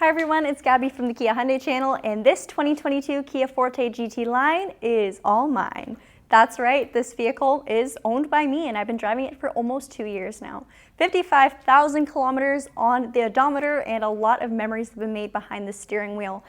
Hi everyone, it's Gabby from the Kia Hyundai channel, and this 2022 Kia Forte GT line is all mine. That's right, this vehicle is owned by me and I've been driving it for almost 2 years now. 55,000 kilometers on the odometer and a lot of memories have been made behind the steering wheel.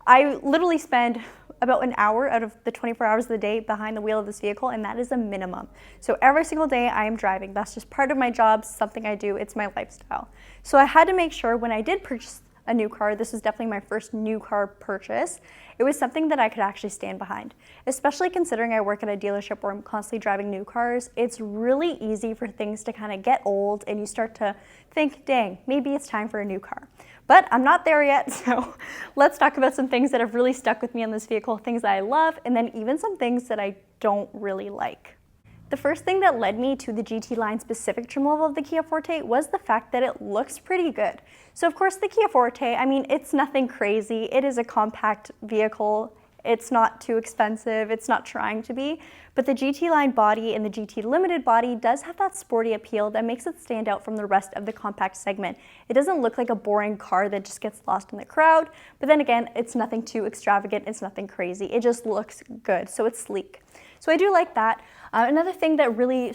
I literally spend about an hour out of the 24 hours of the day behind the wheel of this vehicle, and that is a minimum. So every single day I am driving. That's just part of my job, something I do, it's my lifestyle. So I had to make sure when I did purchase a new car, this was definitely my first new car purchase, it was something that I could actually stand behind. Especially considering I work at a dealership where I'm constantly driving new cars, it's really easy for things to kind of get old and you start to think, dang, maybe it's time for a new car. But I'm not there yet, so let's talk about some things that have really stuck with me on this vehicle, things that I love, and then even some things that I don't really like. The first thing that led me to the GT line specific trim level of the Kia Forte was the fact that it looks pretty good. So of course the Kia Forte, I mean, it's nothing crazy. It is a compact vehicle. It's not too expensive. It's not trying to be. But the GT line body and the GT limited body does have that sporty appeal that makes it stand out from the rest of the compact segment. It doesn't look like a boring car that just gets lost in the crowd. But then again, it's nothing too extravagant. It's nothing crazy. It just looks good. So it's sleek. So I do like that. Another thing that really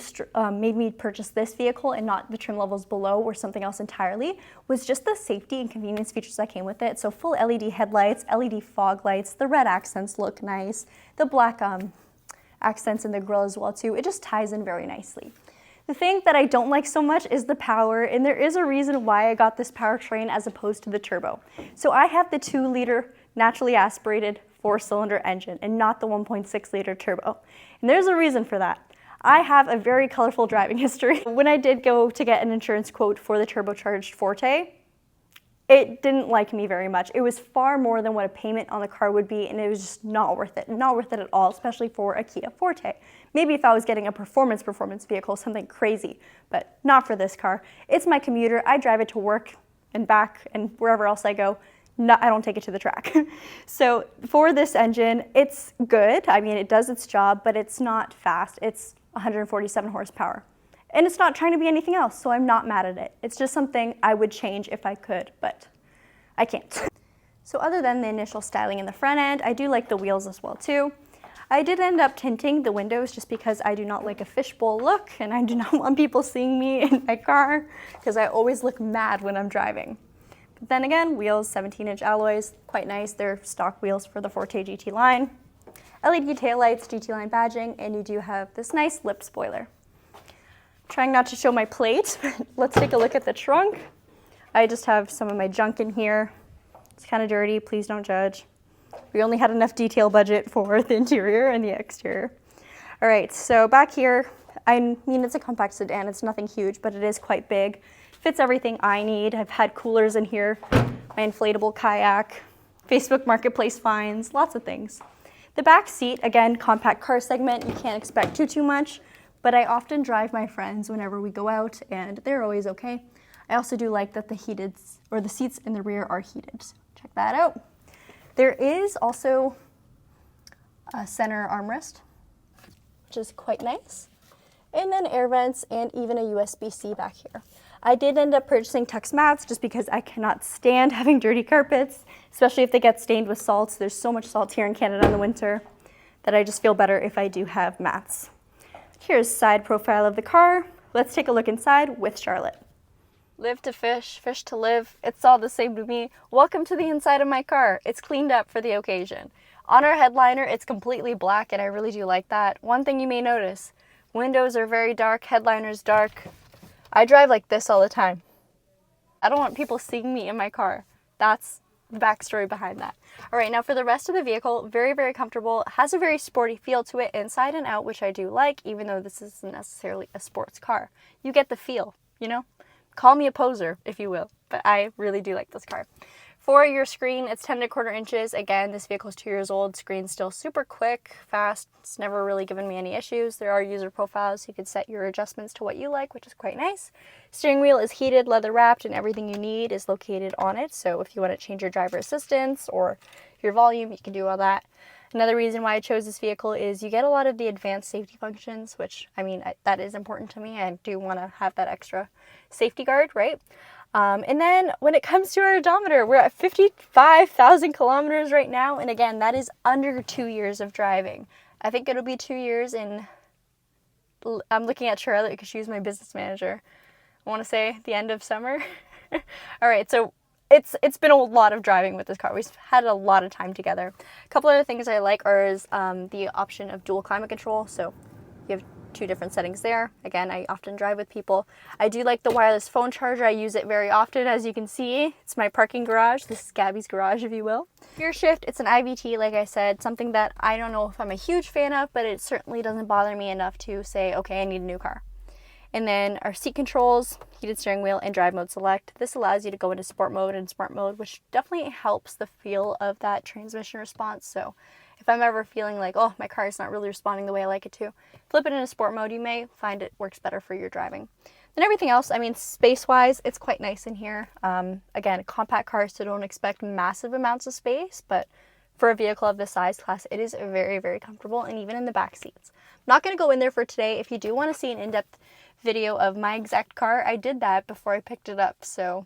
made me purchase this vehicle and not the trim levels below or something else entirely was just the safety and convenience features that came with it. So full LED headlights, LED fog lights, the red accents look nice, the black accents in the grille as well too. It just ties in very nicely. The thing that I don't like so much is the power, and there is a reason why I got this powertrain as opposed to the turbo. So I have the 2-liter naturally aspirated 4-cylinder engine and not the 1.6-liter turbo. And there's a reason for that. I have a very colorful driving history. When I did go to get an insurance quote for the turbocharged Forte, it didn't like me very much. It was far more than what a payment on the car would be, and it was just not worth it. Not worth it at all, especially for a Kia Forte. Maybe if I was getting a performance vehicle, something crazy, but not for this car. It's my commuter. I drive it to work and back and wherever else I go. I don't take it to the track. So for this engine, it's good. I mean, it does its job, but it's not fast. It's 147 horsepower. And it's not trying to be anything else, so I'm not mad at it. It's just something I would change if I could, but I can't. So other than the initial styling in the front end, I do like the wheels as well too. I did end up tinting the windows just because I do not like a fishbowl look, and I do not want people seeing me in my car because I always look mad when I'm driving. But then again, wheels, 17-inch alloys, quite nice. They're stock wheels for the Forte GT line. LED taillights, GT line badging, and you do have this nice lip spoiler. Trying not to show my plate, but let's take a look at the trunk. I just have some of my junk in here. It's kind of dirty, please don't judge. We only had enough detail budget for the interior and the exterior. All right, so back here, I mean, it's a compact sedan, it's nothing huge, but it is quite big. Fits everything I need. I've had coolers in here, my inflatable kayak, Facebook Marketplace finds, lots of things. The back seat, again, compact car segment, you can't expect too much, but I often drive my friends whenever we go out and they're always okay. I also do like that the seats in the rear are heated. So check that out. There is also a center armrest, which is quite nice. And then air vents and even a USB-C back here. I did end up purchasing Tux mats just because I cannot stand having dirty carpets, especially if they get stained with salts. There's so much salt here in Canada in the winter that I just feel better if I do have mats. Here's side profile of the car. Let's take a look inside with Charlotte. Live to fish, fish to live. It's all the same to me. Welcome to the inside of my car. It's cleaned up for the occasion. On our headliner, it's completely black, and I really do like that. One thing you may notice, windows are very dark, headliner's dark. I drive like this all the time. I don't want people seeing me in my car. That's the backstory behind that. All right, now for the rest of the vehicle, very, very comfortable. Has a very sporty feel to it inside and out, which I do like, even though this isn't necessarily a sports car. You get the feel, you know? Call me a poser, if you will, but I really do like this car. For your screen, it's 10.25 inches. Again, this vehicle is 2 years old. Screen's still super quick, fast. It's never really given me any issues. There are user profiles. You can set your adjustments to what you like, which is quite nice. Steering wheel is heated, leather wrapped, and everything you need is located on it. So if you want to change your driver assistance or your volume, you can do all that. Another reason why I chose this vehicle is you get a lot of the advanced safety functions, which, I mean, that is important to me. I do want to have that extra safety guard, right? And then when it comes to our odometer, we're at 55,000 kilometers right now. And again, that is under 2 years of driving. I think it'll be 2 years in, I'm looking at Charlotte because she's my business manager. I want to say the end of summer. All right, so it's been a lot of driving with this car. We've had a lot of time together. A couple other things I like is the option of dual climate control. So you have 2 different settings there. Again, I often drive with people. I do like the wireless phone charger. I use it very often, as you can see. It's my parking garage. This is Gabby's garage, if you will. Gear shift, it's an IVT, like I said, something that I don't know if I'm a huge fan of, but it certainly doesn't bother me enough to say, okay, I need a new car. And then our seat controls, heated steering wheel, and drive mode select. This allows you to go into sport mode and smart mode, which definitely helps the feel of that transmission response. So if I'm ever feeling like, oh, my car is not really responding the way I like it to, flip it into sport mode. You may find it works better for your driving. Then everything else, I mean, space-wise, it's quite nice in here. Again, a compact car, so don't expect massive amounts of space, but for a vehicle of this size class, it is very, very comfortable, and even in the back seats. I'm not going to go in there for today. If you do want to see an in-depth video of my exact car, I did that before I picked it up, so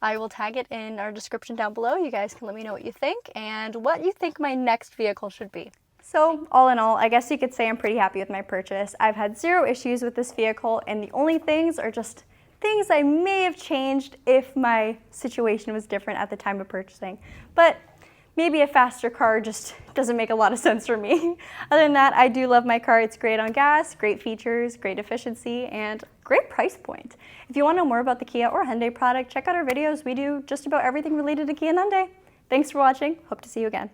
I will tag it in our description down below. You guys can let me know what you think and what you think my next vehicle should be. So all in all, I guess you could say I'm pretty happy with my purchase. I've had 0 issues with this vehicle, and the only things are just things I may have changed if my situation was different at the time of purchasing. But maybe a faster car just doesn't make a lot of sense for me. Other than that, I do love my car. It's great on gas, great features, great efficiency, and great price point. If you want to know more about the Kia or Hyundai product, check out our videos. We do just about everything related to Kia and Hyundai. Thanks for watching. Hope to see you again.